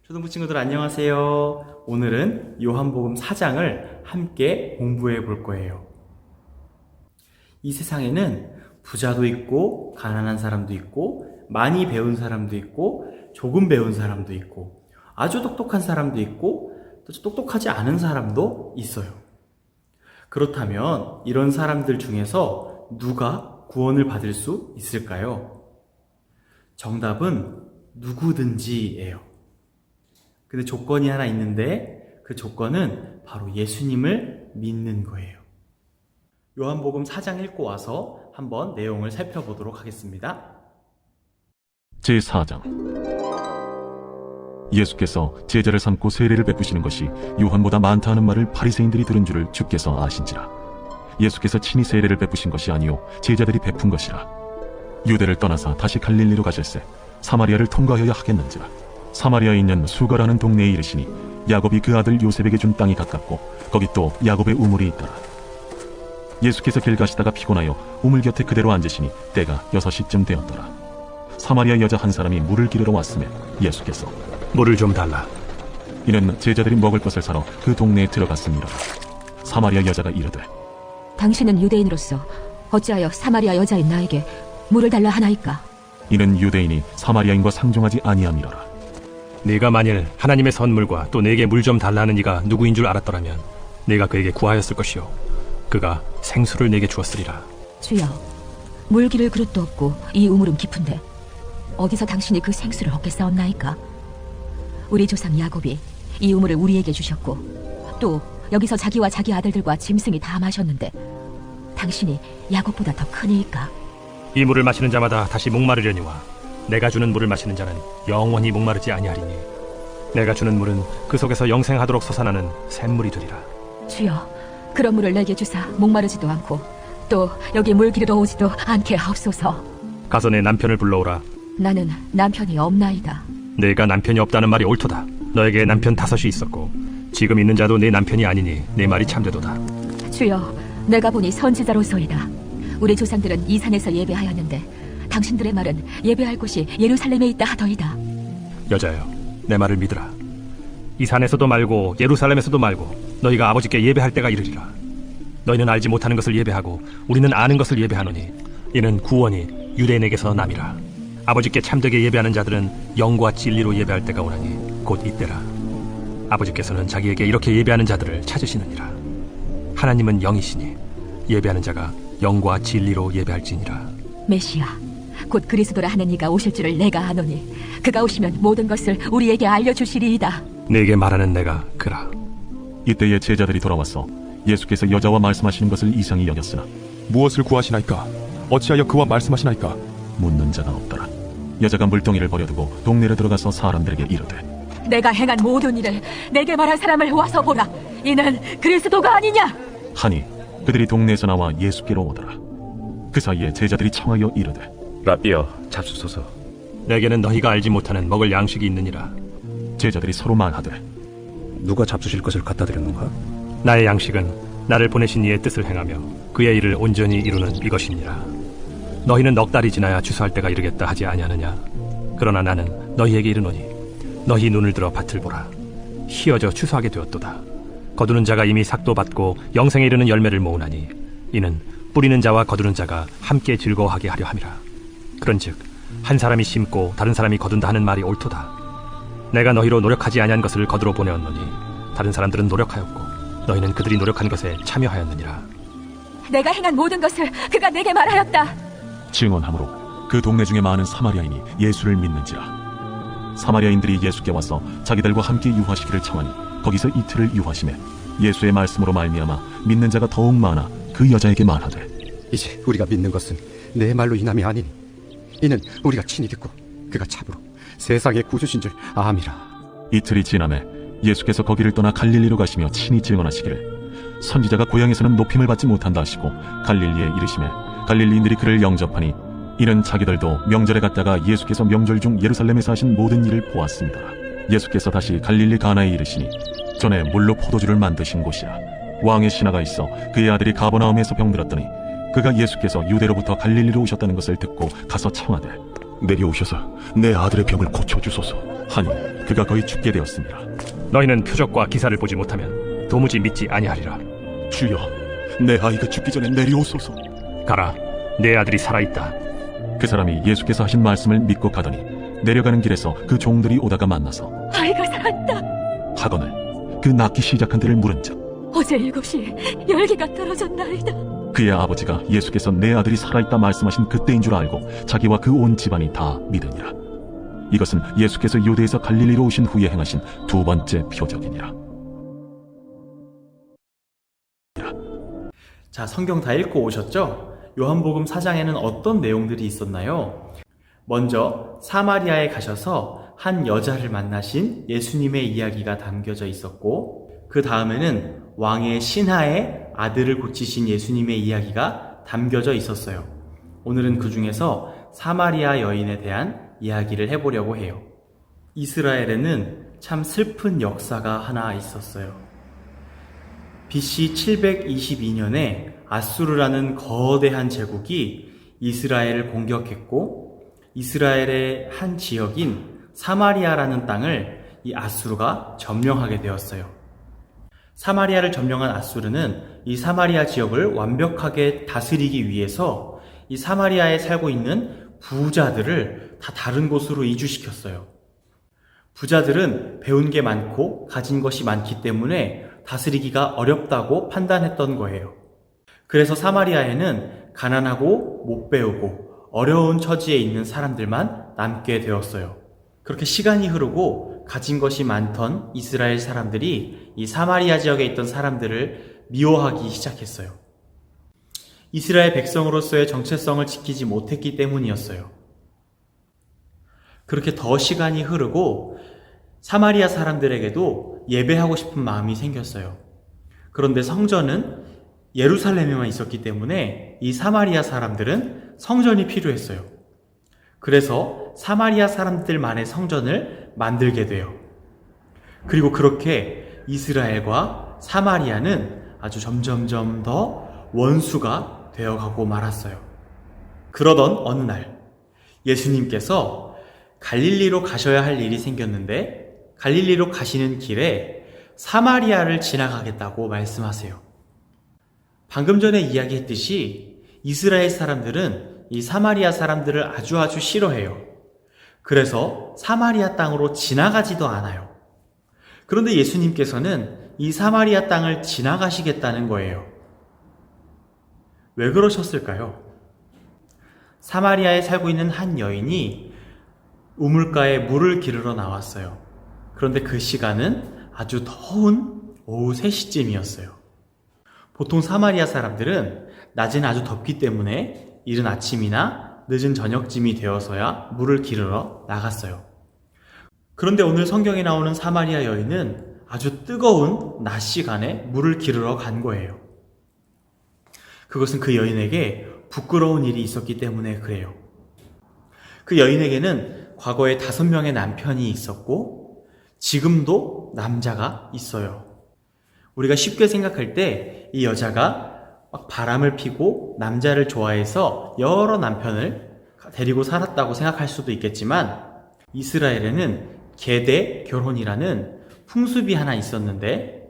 초등부 친구들 안녕하세요. 오늘은 요한복음 4장을 함께 공부해 볼 거예요. 이 세상에는 부자도 있고 가난한 사람도 있고 많이 배운 사람도 있고 조금 배운 사람도 있고 아주 똑똑한 사람도 있고 또 똑똑하지 않은 사람도 있어요. 그렇다면 이런 사람들 중에서 누가 구원을 받을 수 있을까요? 정답은 누구든지예요. 근데 조건이 하나 있는데 그 조건은 바로 예수님을 믿는 거예요. 요한복음 4장 읽고 와서 한번 내용을 살펴보도록 하겠습니다. 제4장. 예수께서 제자를 삼고 세례를 베푸시는 것이 요한보다 많다 하는 말을 바리새인들이 들은 줄을 주께서 아신지라. 예수께서 친히 세례를 베푸신 것이 아니요 제자들이 베푼 것이라. 유대를 떠나서 다시 갈릴리로 가실새 사마리아를 통과하여야 하겠는지라. 사마리아에 있는 수가라는 동네에 이르시니 야곱이 그 아들 요셉에게 준 땅이 가깝고 거기 또 야곱의 우물이 있더라. 예수께서 길 가시다가 피곤하여 우물 곁에 그대로 앉으시니 때가 6시쯤 되었더라. 사마리아 여자 한 사람이 물을 기르러 왔으며 예수께서 물을 좀 달라. 이는 제자들이 먹을 것을 사러 그 동네에 들어갔습니다. 사마리아 여자가 이르되 당신은 유대인으로서 어찌하여 사마리아 여자인 나에게 물을 달라 하나이까? 이는 유대인이 사마리아인과 상종하지 아니함이로라. 네가 만일 하나님의 선물과 또 내게 물 좀 달라는 이가 누구인 줄 알았더라면 네가 그에게 구하였을 것이요 그가 생수를 내게 주었으리라. 주여, 물 기를 그릇도 없고 이 우물은 깊은데 어디서 당신이 그 생수를 얻겠사옵나이까? 우리 조상 야곱이 이 우물을 우리에게 주셨고 또 여기서 자기와 자기 아들들과 짐승이 다 마셨는데 당신이 야곱보다 더 크니이까? 이 물을 마시는 자마다 다시 목마르려니와 내가 주는 물을 마시는 자는 영원히 목마르지 아니하리니 내가 주는 물은 그 속에서 영생하도록 솟아나는 샘물이 되리라. 주여, 그런 물을 내게 주사 목마르지도 않고 또 여기 물 기르러 오지도 않게 하옵소서. 가서 내 남편을 불러오라. 나는 남편이 없나이다. 내가 남편이 없다는 말이 옳도다. 너에게 남편 5이 있었고 지금 있는 자도 내 남편이 아니니 내 말이 참되도다. 주여, 내가 보니 선지자로소이다. 우리 조상들은 이 산에서 예배하였는데 당신들의 말은 예배할 곳이 예루살렘에 있다 하더이다. 여자여, 내 말을 믿으라. 이 산에서도 말고 예루살렘에서도 말고 너희가 아버지께 예배할 때가 이르리라. 너희는 알지 못하는 것을 예배하고 우리는 아는 것을 예배하노니 이는 구원이 유대인에게서 남이라. 아버지께 참되게 예배하는 자들은 영과 진리로 예배할 때가 오나니 곧 이때라. 아버지께서는 자기에게 이렇게 예배하는 자들을 찾으시느니라. 하나님은 영이시니 예배하는 자가 영과 진리로 예배할지니라. 메시아, 곧 그리스도라 하는 이가 오실 줄을 내가 아노니 그가 오시면 모든 것을 우리에게 알려주시리이다. 네게 말하는 내가 그라. 이때에 제자들이 돌아와서 예수께서 여자와 말씀하시는 것을 이상히 여겼으나 무엇을 구하시나이까? 어찌하여 그와 말씀하시나이까? 묻는 자가 없더라. 여자가 물동이를 버려두고 동네로 들어가서 사람들에게 이르되 내가 행한 모든 일을 내게 말한 사람을 와서 보라. 이는 그리스도가 아니냐? 하니 그들이 동네에서 나와 예수께로 오더라. 그 사이에 제자들이 청하여 이르되 라비여, 잡수소서. 내게는 너희가 알지 못하는 먹을 양식이 있느니라. 제자들이 서로 말하되 누가 잡수실 것을 갖다 드렸는가? 나의 양식은 나를 보내신 이의 뜻을 행하며 그의 일을 온전히 이루는 이것이니라. 너희는 넉 달이 지나야 추수할 때가 이르겠다 하지 아니하느냐? 그러나 나는 너희에게 이르노니 너희 눈을 들어 밭을 보라. 희어져 추수하게 되었도다. 거두는 자가 이미 삭도 받고 영생에 이르는 열매를 모으나니 이는 뿌리는 자와 거두는 자가 함께 즐거워하게 하려 함이라. 그런즉 한 사람이 심고 다른 사람이 거둔다 하는 말이 옳도다. 내가 너희로 노력하지 아니한 것을 거두러 보내었노니 다른 사람들은 노력하였고 너희는 그들이 노력한 것에 참여하였느니라. 내가 행한 모든 것을 그가 내게 말하였다. 증언함으로 그 동네 중에 많은 사마리아인이 예수를 믿는지라. 사마리아인들이 예수께 와서 자기들과 함께 유하시기를 청하니 거기서 이틀을 유하시매 예수의 말씀으로 말미암아 믿는 자가 더욱 많아 그 여자에게 말하되 이제 우리가 믿는 것은 내 말로 인함이 아니니 이는 우리가 친히 듣고 그가 참으로 세상의 구주신 줄 암이라. 이틀이 지나매 예수께서 거기를 떠나 갈릴리로 가시며 친히 증언하시기를 선지자가 고향에서는 높임을 받지 못한다 하시고 갈릴리에 이르시매 갈릴리인들이 그를 영접하니 이는 자기들도 명절에 갔다가 예수께서 명절 중 예루살렘에서 하신 모든 일을 보았습니다. 예수께서 다시 갈릴리 가나에 이르시니 전에 물로 포도주를 만드신 곳이라. 왕의 신하가 있어 그의 아들이 가버나움에서 병들었더니 그가 예수께서 유대로부터 갈릴리로 오셨다는 것을 듣고 가서 청하되 내려오셔서 내 아들의 병을 고쳐주소서. 하니 그가 거의 죽게 되었습니다. 너희는 표적과 기사를 보지 못하면 도무지 믿지 아니하리라. 주여, 내 아이가 죽기 전에 내려오소서. 가라, 내 아들이 살아있다. 그 사람이 예수께서 하신 말씀을 믿고 가더니 내려가는 길에서 그 종들이 오다가 만나서 아이가 살았다. 하거늘 그 낳기 시작한 때를 물은즉 어제 7시에 열기가 떨어졌나이다. 그의 아버지가 예수께서 내 아들이 살아있다 말씀하신 그때인 줄 알고 자기와 그 온 집안이 다 믿으니라. 이것은 예수께서 유대에서 갈릴리로 오신 후에 행하신 두 번째 표적이니라. 자, 성경 다 읽고 오셨죠? 요한복음 4장에는 어떤 내용들이 있었나요? 먼저 사마리아에 가셔서 한 여자를 만나신 예수님의 이야기가 담겨져 있었고, 그 다음에는 왕의 신하의 아들을 고치신 예수님의 이야기가 담겨져 있었어요. 오늘은 그 중에서 사마리아 여인에 대한 이야기를 해보려고 해요. 이스라엘에는 참 슬픈 역사가 하나 있었어요. BC 722년에 아수르라는 거대한 제국이 이스라엘을 공격했고, 이스라엘의 한 지역인 사마리아라는 땅을 이 아수르가 점령하게 되었어요. 사마리아를 점령한 아수르는 이 사마리아 지역을 완벽하게 다스리기 위해서 이 사마리아에 살고 있는 부자들을 다 다른 곳으로 이주시켰어요. 부자들은 배운 게 많고 가진 것이 많기 때문에 다스리기가 어렵다고 판단했던 거예요. 그래서 사마리아에는 가난하고 못 배우고 어려운 처지에 있는 사람들만 남게 되었어요. 그렇게 시간이 흐르고 가진 것이 많던 이스라엘 사람들이 이 사마리아 지역에 있던 사람들을 미워하기 시작했어요. 이스라엘 백성으로서의 정체성을 지키지 못했기 때문이었어요. 그렇게 더 시간이 흐르고 사마리아 사람들에게도 예배하고 싶은 마음이 생겼어요. 그런데 성전은 예루살렘에만 있었기 때문에 이 사마리아 사람들은 성전이 필요했어요. 그래서 사마리아 사람들만의 성전을 만들게 돼요. 그리고 그렇게 이스라엘과 사마리아는 아주 점점점 더 원수가 되어가고 말았어요. 그러던 어느 날 예수님께서 갈릴리로 가셔야 할 일이 생겼는데, 갈릴리로 가시는 길에 사마리아를 지나가겠다고 말씀하세요. 방금 전에 이야기했듯이 이스라엘 사람들은 이 사마리아 사람들을 아주 싫어해요. 그래서 사마리아 땅으로 지나가지도 않아요. 그런데 예수님께서는 이 사마리아 땅을 지나가시겠다는 거예요. 왜 그러셨을까요? 사마리아에 살고 있는 한 여인이 우물가에 물을 기르러 나왔어요. 그런데 그 시간은 아주 더운 오후 3시쯤이었어요. 보통 사마리아 사람들은 낮에는 아주 덥기 때문에 이른 아침이나 늦은 저녁쯤이 되어서야 물을 기르러 나갔어요. 그런데 오늘 성경에 나오는 사마리아 여인은 아주 뜨거운 낮 시간에 물을 기르러 간 거예요. 그것은 그 여인에게 부끄러운 일이 있었기 때문에 그래요. 그 여인에게는 과거에 5명의 남편이 있었고 지금도 남자가 있어요. 우리가 쉽게 생각할 때 이 여자가 막 바람을 피고 남자를 좋아해서 여러 남편을 데리고 살았다고 생각할 수도 있겠지만, 이스라엘에는 계대 결혼이라는 풍습이 하나 있었는데,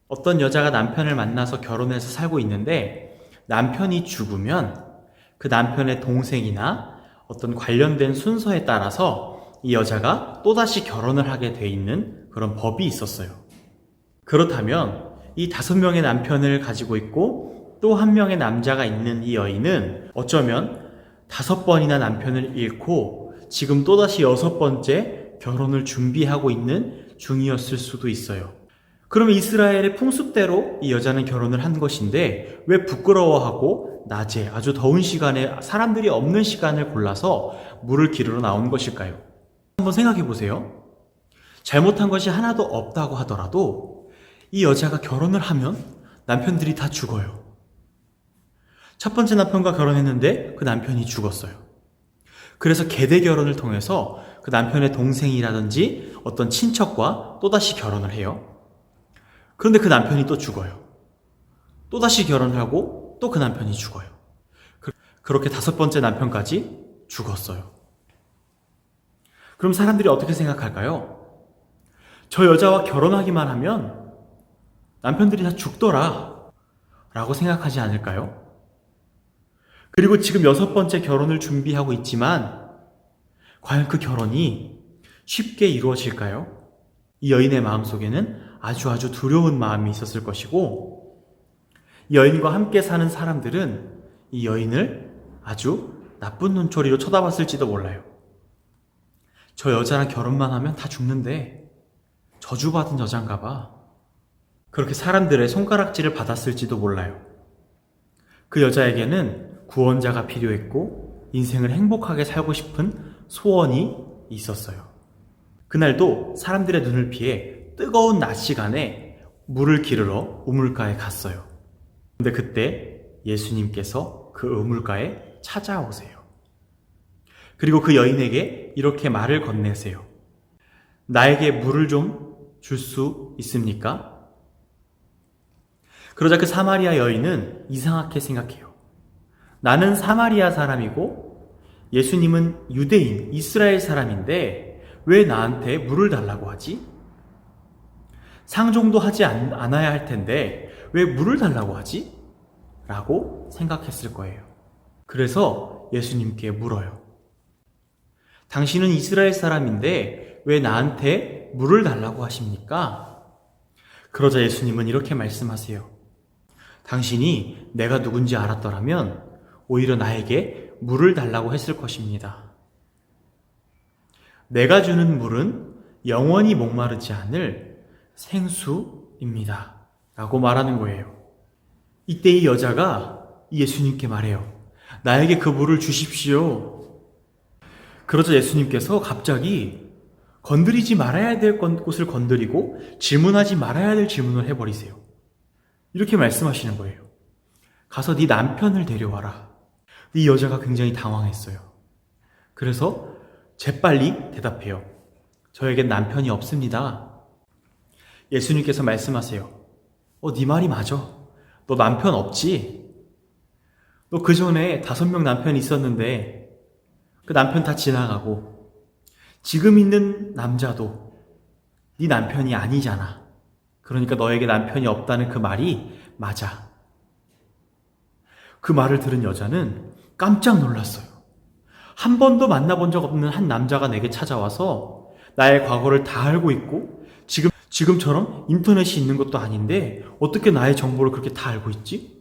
어떤 여자가 남편을 만나서 결혼해서 살고 있는데 남편이 죽으면 그 남편의 동생이나 어떤 관련된 순서에 따라서 이 여자가 또다시 결혼을 하게 돼 있는 그런 법이 있었어요. 그렇다면 이 5명의 남편을 가지고 있고 또 1명의 남자가 있는 이 여인은 어쩌면 5번이나 남편을 잃고 지금 또다시 6번째 결혼을 준비하고 있는 중이었을 수도 있어요. 그러면 이스라엘의 풍습대로 이 여자는 결혼을 한 것인데 왜 부끄러워하고 낮에 아주 더운 시간에 사람들이 없는 시간을 골라서 물을 기르러 나온 것일까요? 한번 생각해 보세요. 잘못한 것이 하나도 없다고 하더라도 이 여자가 결혼을 하면 남편들이 다 죽어요. 첫 번째 남편과 결혼했는데 그 남편이 죽었어요. 그래서 계대 결혼을 통해서 그 남편의 동생이라든지 어떤 친척과 또다시 결혼을 해요. 그런데 그 남편이 또 죽어요. 또다시 결혼을 하고 또 그 남편이 죽어요. 그렇게 5번째 남편까지 죽었어요. 그럼 사람들이 어떻게 생각할까요? 저 여자와 결혼하기만 하면 남편들이 다 죽더라 라고 생각하지 않을까요? 그리고 지금 6번째 결혼을 준비하고 있지만 과연 그 결혼이 쉽게 이루어질까요? 이 여인의 마음속에는 아주 두려운 마음이 있었을 것이고, 이 여인과 함께 사는 사람들은 이 여인을 아주 나쁜 눈초리로 쳐다봤을지도 몰라요. 저 여자랑 결혼만 하면 다 죽는데 저주받은 여잔가 봐. 그렇게 사람들의 손가락질을 받았을지도 몰라요. 그 여자에게는 구원자가 필요했고 인생을 행복하게 살고 싶은 소원이 있었어요. 그날도 사람들의 눈을 피해 뜨거운 낮 시간에 물을 기르러 우물가에 갔어요. 근데 그때 예수님께서 그 우물가에 찾아오세요. 그리고 그 여인에게 이렇게 말을 건네세요. 나에게 물을 좀 줄 수 있습니까? 그러자 그 사마리아 여인은 이상하게 생각해요. 나는 사마리아 사람이고 예수님은 유대인, 이스라엘 사람인데 왜 나한테 물을 달라고 하지? 상종도 하지 않아야 할 텐데 왜 물을 달라고 하지? 라고 생각했을 거예요. 그래서 예수님께 물어요. 당신은 이스라엘 사람인데 왜 나한테 물을 달라고 하십니까? 그러자 예수님은 이렇게 말씀하세요. 당신이 내가 누군지 알았더라면 오히려 나에게 물을 달라고 했을 것입니다. 내가 주는 물은 영원히 목마르지 않을 생수입니다. 라고 말하는 거예요. 이때 이 여자가 예수님께 말해요. 나에게 그 물을 주십시오. 그러자 예수님께서 갑자기 건드리지 말아야 될 곳을 건드리고 질문하지 말아야 될 질문을 해버리세요. 이렇게 말씀하시는 거예요. 가서 네 남편을 데려와라. 이 여자가 굉장히 당황했어요. 그래서 재빨리 대답해요. 저에겐 남편이 없습니다. 예수님께서 말씀하세요. 네 말이 맞아. 너 남편 없지? 너 그 전에 5명 남편이 있었는데 그 남편 다 지나가고 지금 있는 남자도 네 남편이 아니잖아. 그러니까 너에게 남편이 없다는 그 말이 맞아. 그 말을 들은 여자는 깜짝 놀랐어요. 한 번도 만나본 적 없는 한 남자가 내게 찾아와서 나의 과거를 다 알고 있고 지금처럼 인터넷이 있는 것도 아닌데 어떻게 나의 정보를 그렇게 다 알고 있지?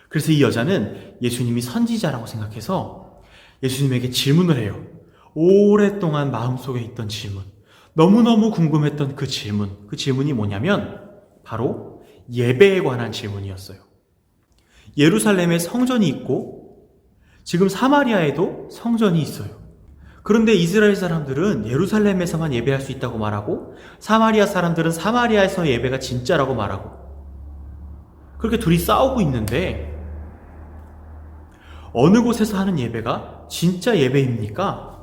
그래서 이 여자는 예수님이 선지자라고 생각해서 예수님에게 질문을 해요. 오랫동안 마음속에 있던 질문, 너무너무 궁금했던 그 질문이 뭐냐면 바로 예배에 관한 질문이었어요. 예루살렘에 성전이 있고 지금 사마리아에도 성전이 있어요. 그런데 이스라엘 사람들은 예루살렘에서만 예배할 수 있다고 말하고 사마리아 사람들은 사마리아에서 예배가 진짜라고 말하고 그렇게 둘이 싸우고 있는데 어느 곳에서 하는 예배가 진짜 예배입니까?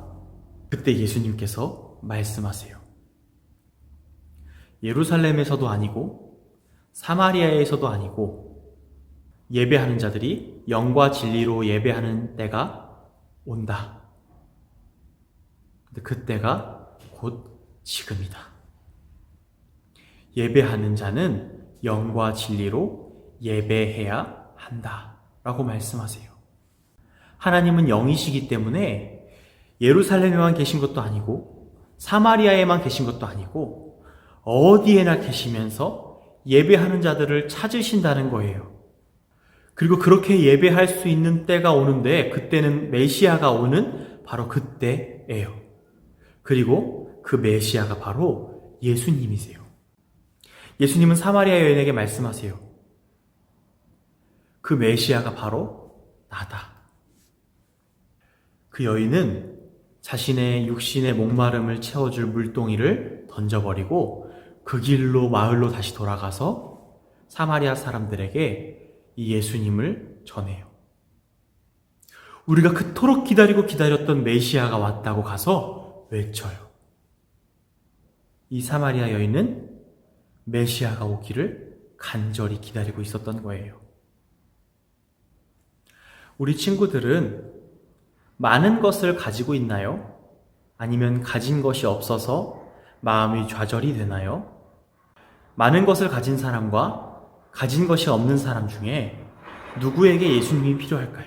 그때 예수님께서 말씀하세요. 예루살렘에서도 아니고 사마리아에서도 아니고 예배하는 자들이 영과 진리로 예배하는 때가 온다. 근데 그 때가 곧 지금이다. 예배하는 자는 영과 진리로 예배해야 한다. 라고 말씀하세요. 하나님은 영이시기 때문에 예루살렘에만 계신 것도 아니고 사마리아에만 계신 것도 아니고 어디에나 계시면서 예배하는 자들을 찾으신다는 거예요. 그리고 그렇게 예배할 수 있는 때가 오는데 그때는 메시아가 오는 바로 그때예요. 그리고 그 메시아가 바로 예수님이세요. 예수님은 사마리아 여인에게 말씀하세요. 그 메시아가 바로 나다. 그 여인은 자신의 육신의 목마름을 채워줄 물동이를 던져버리고 그 길로 마을로 다시 돌아가서 사마리아 사람들에게 이 예수님을 전해요. 우리가 그토록 기다렸던 메시아가 왔다고 가서 외쳐요. 이 사마리아 여인은 메시아가 오기를 간절히 기다리고 있었던 거예요. 우리 친구들은 많은 것을 가지고 있나요? 아니면 가진 것이 없어서 마음이 좌절이 되나요? 많은 것을 가진 사람과 가진 것이 없는 사람 중에 누구에게 예수님이 필요할까요?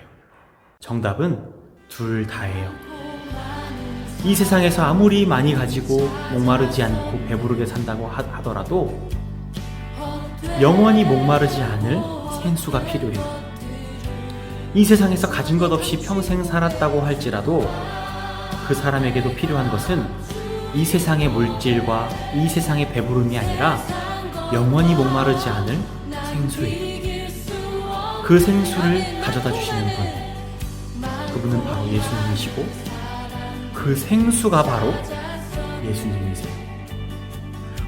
정답은 둘 다예요. 이 세상에서 아무리 많이 가지고 목마르지 않고 배부르게 산다고 하더라도 영원히 목마르지 않을 생수가 필요해요. 이 세상에서 가진 것 없이 평생 살았다고 할지라도 그 사람에게도 필요한 것은 이 세상의 물질과 이 세상의 배부름이 아니라 영원히 목마르지 않을 생수예요. 그 생수를 가져다 주시는 분, 그분은 바로 예수님이시고 그 생수가 바로 예수님이세요.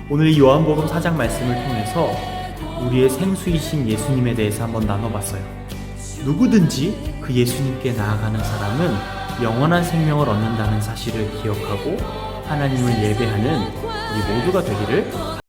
오늘 이 요한복음 4장 말씀을 통해서 우리의 생수이신 예수님에 대해서 한번 나눠봤어요. 누구든지 그 예수님께 나아가는 사람은 영원한 생명을 얻는다는 사실을 기억하고 하나님을 예배하는 우리 모두가 되기를